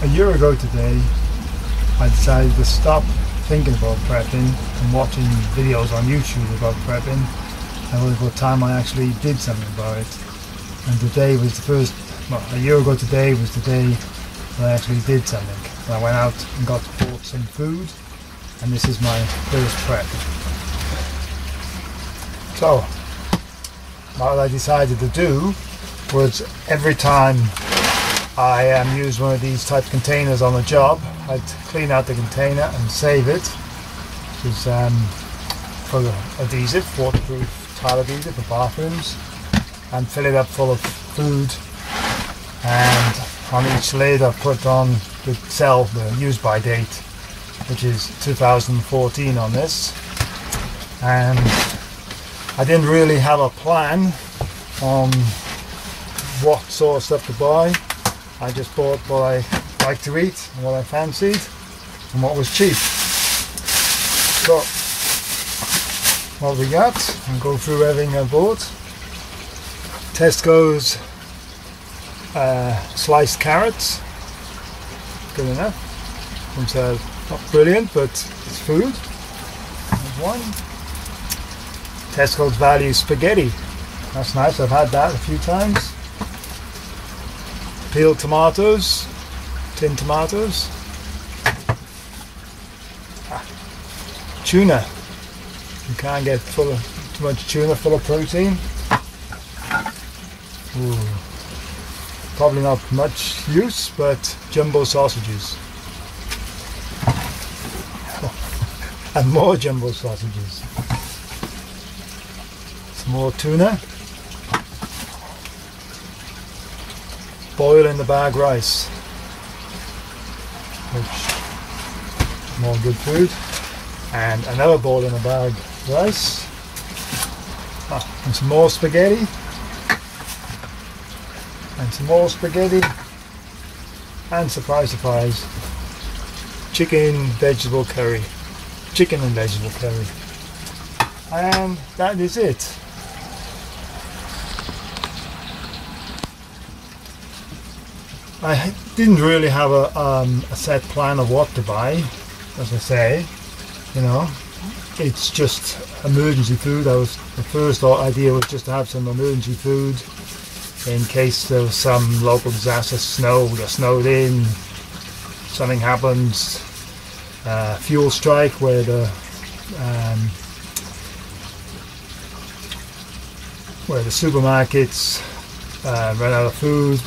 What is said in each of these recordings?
A year ago today, I decided to stop thinking about prepping and watching videos on YouTube about prepping, and it was about time I actually did something about it. And today was the first, well, a year ago today was the day that I actually did something. I went out and bought some food, and this is my first prep. So, what I decided to do was every time I use one of these type containers on a job, I'd clean out the container and save it. Which is full of adhesive, waterproof tile adhesive for bathrooms, and fill it up full of food. And on each lid I've put on the use by date, which is 2014 on this. And I didn't really have a plan on what sort of stuff to buy. I just bought what I like to eat and what I fancied and what was cheap. So what we got, I'll go through everything I bought. Tesco's sliced carrots, good enough. It's not brilliant, but it's food. There's one. Tesco's value spaghetti, that's nice, I've had that a few times. Peeled tomatoes, tin tomatoes. Tuna, you can't get too much tuna full of protein. Ooh. Probably not much use, but jumbo sausages. And more jumbo sausages. Some more tuna. Boil in the bag rice, which more good food, and another boil in the bag rice, and some more spaghetti, and some more spaghetti, and surprise surprise, chicken and vegetable curry, and that is it. I didn't really have a set plan of what to buy, as I say, you know, it's just emergency food. The first idea was just to have some emergency food in case there was some local disaster, we got snowed in, something happens, fuel strike where the supermarkets run out of food,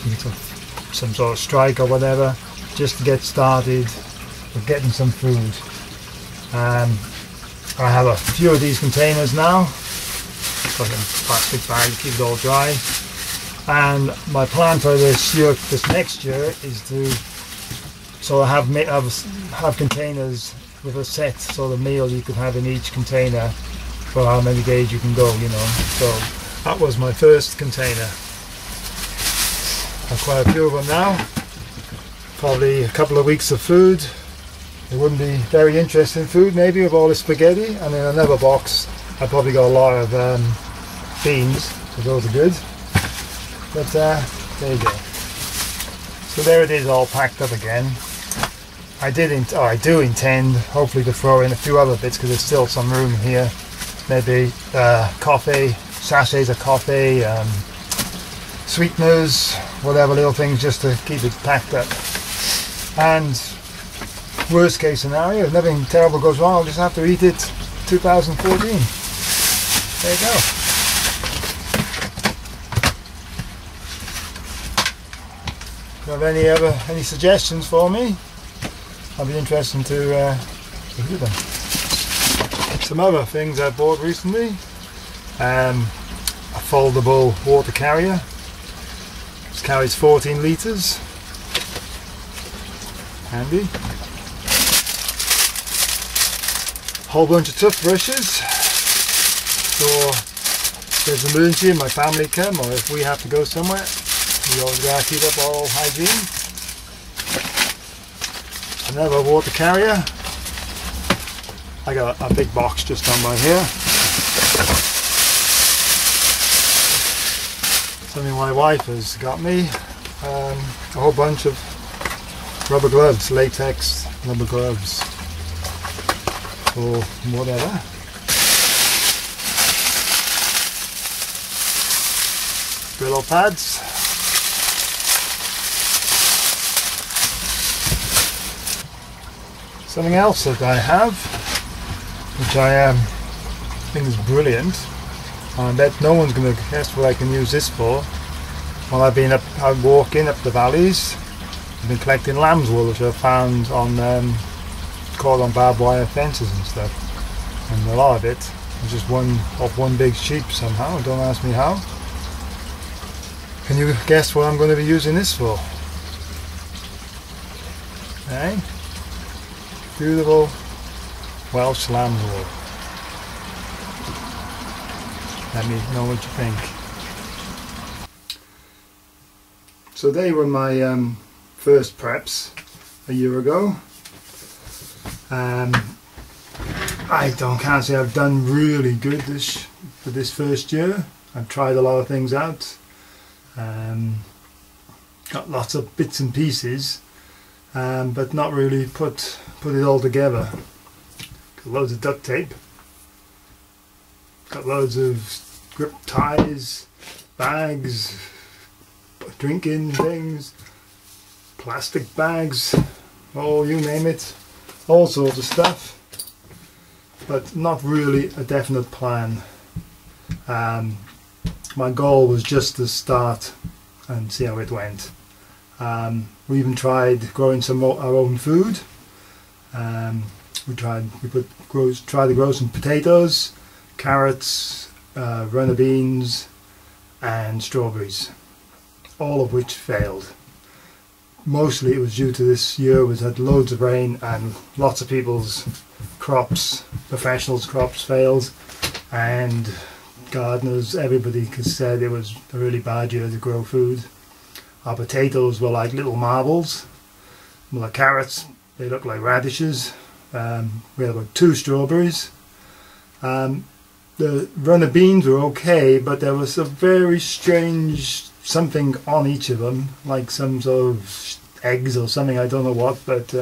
some sort of strike or whatever, just to get started with getting some food. I have a few of these containers now, put in a plastic bag to keep it all dry. And my plan for this next year is to have containers with a set sort of meal you could have in each container for how many days you can go, you know. So that was my first container. I've quite a few of them now, probably a couple of weeks of food. It wouldn't be very interesting food maybe with all the spaghetti, and in another box I've probably got a lot of beans, so those are good. But there you go. So there it is, all packed up again. I do intend hopefully to throw in a few other bits because there's still some room here. Maybe coffee, sachets of coffee, sweeteners, whatever little things, just to keep it packed up. And worst case scenario, if nothing terrible goes wrong, I'll just have to eat it 2014. There you go. If you have any suggestions for me, I'd be interested to hear them. Some other things I bought recently. A foldable water carrier. This carries 14 litres. Handy. Whole bunch of toothbrushes. So if there's an emergency and my family come, or if we have to go somewhere, we always gotta keep up all hygiene. Another water carrier. I got a big box just down by here. Something my wife has got me. A whole bunch of rubber gloves, latex rubber gloves, or whatever. Brillo pads. Something else that I have, which I think is brilliant. I bet no one's going to guess what I can use this for. While I've been out walking up the valleys, I've been collecting lamb's wool, which I've found on caught on barbed wire fences and stuff. And a lot of it was just one big sheep somehow. Don't ask me how. Can you guess what I'm going to be using this for? Eh? Beautiful Welsh lamb's wool. Let me know what you think. So they were my first preps a year ago. I can't say I've done really good for this first year. I've tried a lot of things out. Got lots of bits and pieces, but not really put it all together. Got loads of duct tape. Got loads of grip ties, bags, drinking things, plastic bags, you name it, all sorts of stuff, but not really a definite plan. My goal was just to start and see how it went. We even tried growing some of our own food. We tried to grow some potatoes, carrots, runner beans and strawberries, all of which failed. Mostly it was due to this year was had loads of rain and lots of people's crops, professionals' crops failed, and gardeners, everybody said it was a really bad year to grow food. Our potatoes were like little marbles. Well, the carrots, they looked like radishes. We had about 2 strawberries. The runner beans were okay, but there was a very strange something on each of them, like some sort of eggs or something, I don't know what, but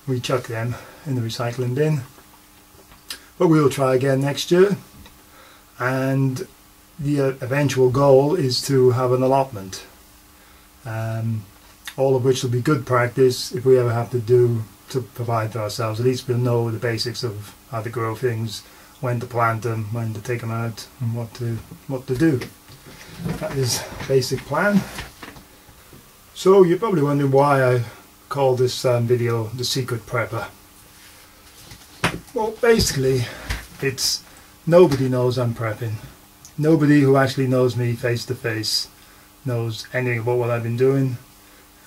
we chucked them in the recycling bin. But we'll try again next year, and the eventual goal is to have an allotment, all of which will be good practice if we ever have to provide for ourselves. At least we'll know the basics of how to grow things, when to plant them, when to take them out, and what to do. That is basic plan. So you're probably wondering why I call this video The Secret Prepper. Well, basically it's nobody knows I'm prepping. Nobody who actually knows me face to face knows anything about what I've been doing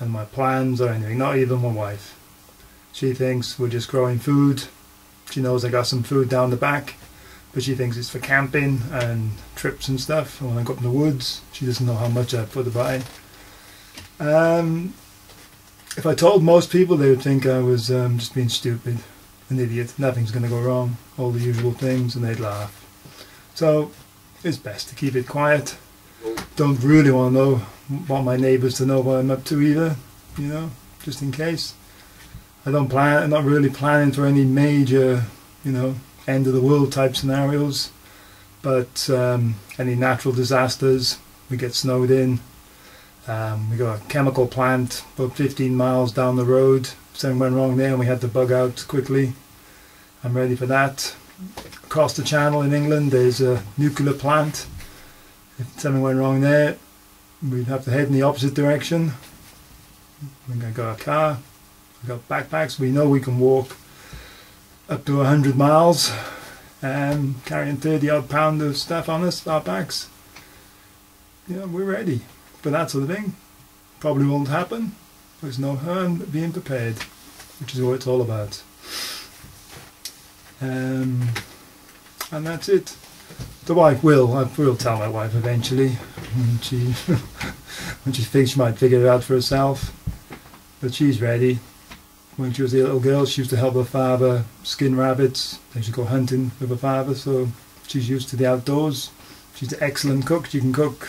and my plans or anything, not even my wife. She thinks we're just growing food. She knows I got some food down the back, but she thinks it's for camping and trips and stuff. And when I go up in the woods, she doesn't know how much I put to buy. If I told most people, they would think I was just being stupid, an idiot, nothing's going to go wrong, all the usual things, and they'd laugh. So it's best to keep it quiet. Don't really want to want my neighbours to know what I'm up to either, you know, just in case. I'm not really planning for any major, you know, end of the world type scenarios, but any natural disasters, we get snowed in. We got a chemical plant about 15 miles down the road. Something went wrong there and we had to bug out quickly. I'm ready for that. Across the channel in England there's a nuclear plant. If something went wrong there, we'd have to head in the opposite direction. I think I got a car, I got backpacks. We know we can walk up to 100 miles carrying 30 odd pound of stuff on us, our backs. Yeah, we're ready for that sort of thing. Probably won't happen. There's no harm being prepared, which is what it's all about. And that's it. The wife will tell my wife eventually when she thinks she might figure it out for herself. But she's ready. When she was a little girl, she used to help her father skin rabbits. They used to go hunting with her father, so she's used to the outdoors. She's an excellent cook. She can cook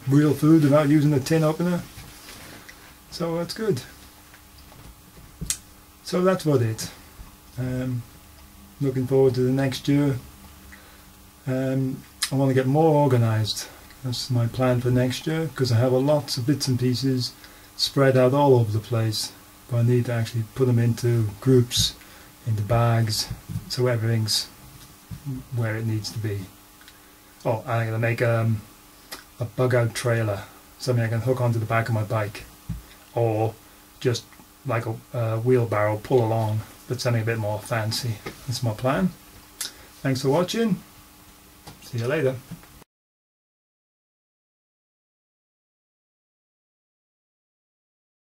real food without using a tin opener. So that's good. So that's about it. Looking forward to the next year. I want to get more organised. That's my plan for next year, because I have lots of bits and pieces spread out all over the place, but I need to actually put them into groups, into bags, so everything's where it needs to be. Oh, and I'm going to make a bug out trailer, something I can hook onto the back of my bike, or just like a wheelbarrow pull along, but something a bit more fancy. That's my plan. Thanks for watching. See you later.